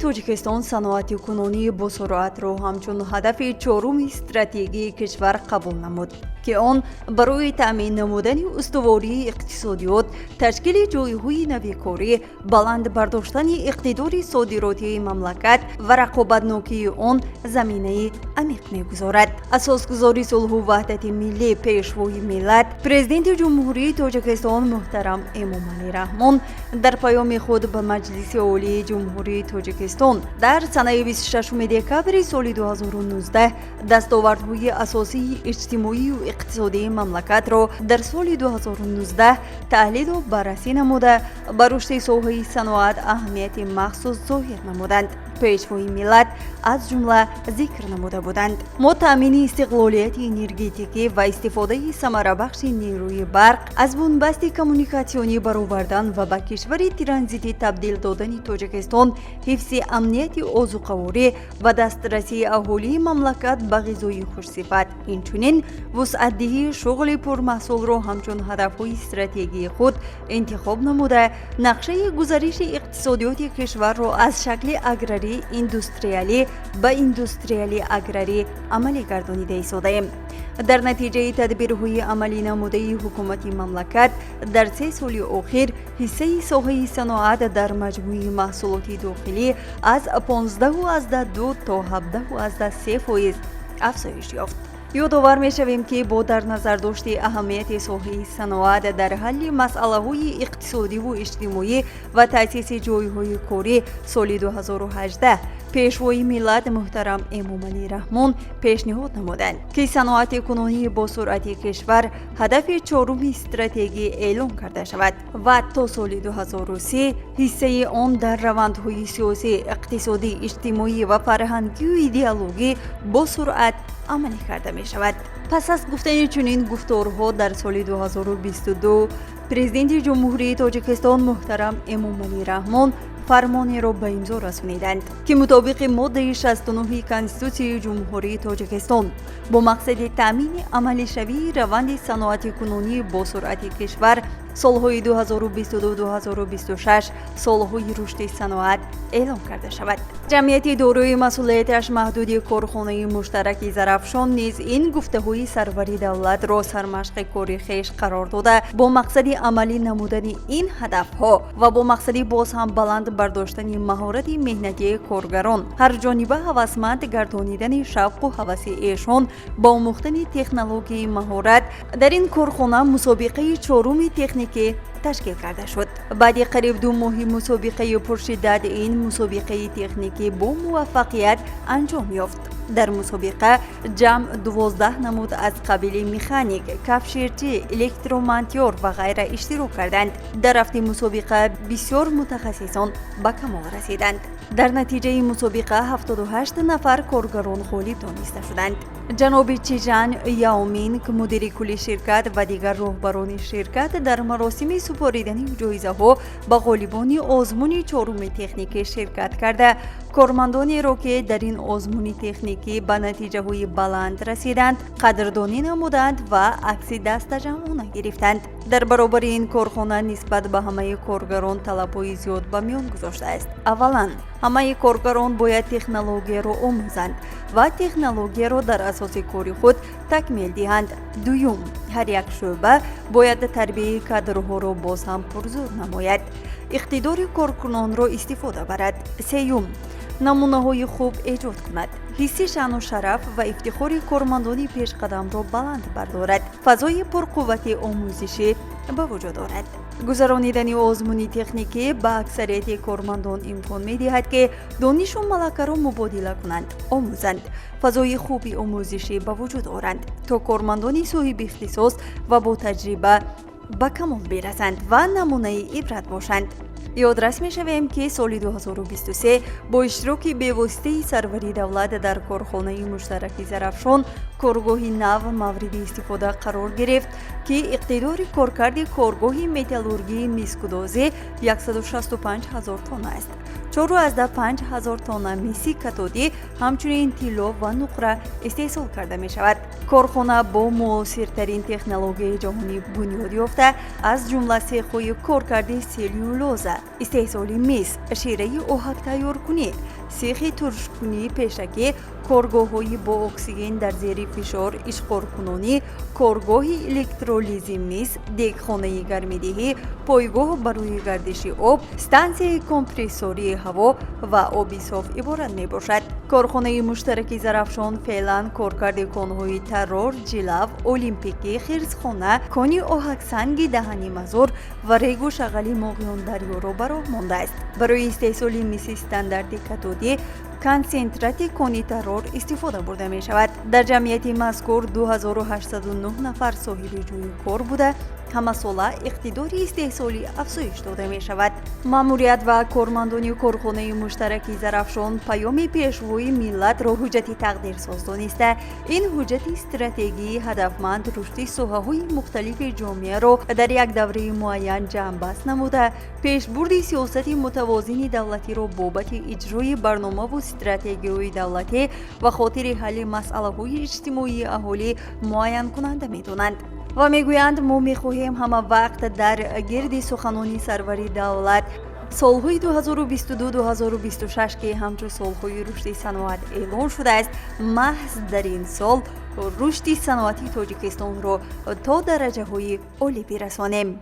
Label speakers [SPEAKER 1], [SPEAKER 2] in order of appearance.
[SPEAKER 1] توجیکستان صنعت کنونی با سرعت را همچون هدف چهارم استراتژی کشور قبول نمود که آن برای تأمین نمودن استواری اقتصادیات، تشکیل جایهای نویکاری، بلند برداشتن اقتدار صادراتی مملکت و رقابتناکی آن زمینه عمیق می‌گذارد. اساسگزاری صلح و وحدت ملی پیشوای ملت پرزیدنت جمهوری تاجیکستان محترم امامعلی رحمان در پیام خود به مجلس عالی جمهوری تاجیکستان در سنه 26 دکامبر سال 2019 دستاوردهای اساسی اجتماعی و اقتصادی مملکت را در سال 2019 تحلیل و بررسی نموده بر رشد ساحه صنعت اهمیت مخصوص ظاهر نمودند. پیشوای ملت از جمله ذکر نموده بودند: ما تامین استقلالیت انرژتیکی و استفاده ثمره بخش نیروی برق از بنبست کمونیکاسیونی برآوردن و به کشور ترانزیتی تبدیل دادن تاجیکستان، حفظ امنیت آذوقه‌واری و دسترسی اهالی مملکت به غذای خوش‌صفت، اینچنین وسعت‌دهی شغل پرمحصول را همچون هدف‌های استراتژی خود انتخاب نموده نقشه گزارش اقتصادیات کشور را از شکل اگراری اندوستریالی به اندوستریالی اگراری عملی گردانیده ایستاده‌ایم. در نتیجه تدبیرهای عملی نموده حکومت مملکت در 3 سال اخیر حصه ساحه صنعت در مجموع محصولات داخلی از 15.2 تا 17.3% افزایش یافت. یادآور می‌شویم که با در نظر داشت اهمیت ساحه صنعت در حل مسائل اقتصادی و اجتماعی و تأسیس جایهای کاری، سال 2018 پیشوای ملت محترم امامعلی رحمان پیشنهاد نمودند که صنعت کنونی با سرعت کشور هدف چهارم استراتژی اعلام کرده شود و تا سال 2030 حصه آن در روندهای سیاسی، اقتصادی، اجتماعی و فرهنگی و ایدئولوژی با سرعت عملی کرده می شود. پس از گفتن چنین گفتارها در سال 2022 پرزیدنت جمهوری تاجیکستان محترم امامعلی رحمان فرمانی را به امضا رسانیدند که مطابق ماده 69 کنستیتوسیون جمهوری تاجیکستان با مقصد تامین عملی شوی روند صنعت کنونی با سرعت کشور سالهای 2022-2026 سالهای رشد صنعت اعلام کرده شود. جمعیت دارای مسئولیتش محدود کارخانه مشترک زرافشان نیز این گفته‌های سروری دولت را سرمشق کاری خویش قرار داده با مقصد عملی نمودن این هدفها و با مقصد باز هم بلند برداشتن مهارت مهنتی کارگران، هر جانبه هوسمند گردانیدن شوق و هوس ایشان با آموختن تکنولوژی مهارت. در این کارخانه مسابقه چهارم تکنیکی تشکیل کرده شد. بعد قریب 2 ماه مسابقه پرشدت این مسابقه تکنیکی با موفقیت انجام یافت. در مسابقه جمع 12 نمود از قبیل مکانیک، کفشیرچی، الکترومانتور و غیره اشتراک کردند. در رفت مسابقه بسیار متخصصان به کمال رسیدند. در نتیجه مسابقه 78 نفر کارگران غالب دانسته شدند. جناب چیجان یاومین که مدیر کل شرکت و دیگر راهبران شرکت در مراسم سپاریدن جایزه ها به غالبان آزمون چهارم تکنیکی شرکت کرده، کارمندانی را که در این آزمون تکنیکی به نتیجه های بلند رسیدند قدردانی نمودند و عکس دست جمعانه گرفتند. در برابر این کارخانه نسبت به همه کارگران طلب‌های زیاد به میان گذاشته است. اولا همه کارگران باید تکنولوژی را آموزند و تکنولوژی را در اساس کار خود تکمیل دهند. دوم، هر یک شعبه باید تربیت کادرها را باز هم پرزور نماید، اقتدار کارکنان را استفاده برد. سوم، نمونه های خوب ایجاد کند، حس شأن و شرف و افتخار کارمندان پیش قدم را بلند بردارد، فضای پرقوت آموزشی به وجود آورد. گذرانیدن آزمون تکنیکی به اکثریت کارمندان امکان می دهد که دانش و ملکه را مبادله کنند، آموزند، فضای خوبی آموزشی به وجود آورند تا کارمندان صاحب اختصاص و با تجربه به کمال برسند و نمونه عبرت باشند. یادرس می شویم که سال 2023 با اشتراک بی‌واسطه سروری دولت در کارخانه مشترک زرافشان کارگاه نو مورد استفاده قرار گرفت که اقتدار کارکرد کارگاه متالورژی میسکودازی 165,000 تن است. 4,500 تن میسی کاتودی همچنین طلا و نقره استحصال کرده می شود. کارخانه با معاصرترین تکنولوژی جهانی بنیاد یافته از جمله سیخ‌های کارکرد سلولوز، استحصال مس، شیره آهک تیار کنی، سیخی ترشکنی پیشکی، کارگاه‌های با اکسیژن در زیر فشار اشغال‌کننی، کارگاه الکترولیزی میز، دیگخانه گرم‌دهی، پایگاه برای گردش آب، استانسیه کمپرسوری هوا و آبی صاف عبارت میباشد. کارخانه مشترک زرافشان فعلا کارکرد کان‌های ترور، جلو، المپیکی، خرسخانه، کانی آهکسنگ دهنی مزار و ریگ و شغل ماهیان دریا را به راه مانده است. برای استحصال مس استاندارد کاتودی کنسنترات کانی ترور استفاده برده می شود. در جمعیت مذکور 2809 نفر صاحب جوی کار بوده. همه ساله اقتدار استحصالی افزایش داده می شود. ماموریت و کارمندان کارخانه مشترک زرافشان پیام پیشروی ملت را حجت تقدیرساز دانسته. این حجت استراتژی هدفمند رشد ساحه‌های مختلف جامعه را در یک دوره معین جمع‌بست نموده، پیشبرد سیاست متوازن دولتی را بابت اجرای برنامه و استراتژی‌های دولتی و خاطر حل مسائل اجتماعی اهالی معین کننده می‌دانند. و میگویند ما میخواهیم همه وقت در گرد سخنان سرور دولت سالهای 2022-2026 که همچون سالهای رشد صنعت اعلان شده است، محض در این سال رشد صنعتی تاجیکستان را تا درجه های عالی برسانیم.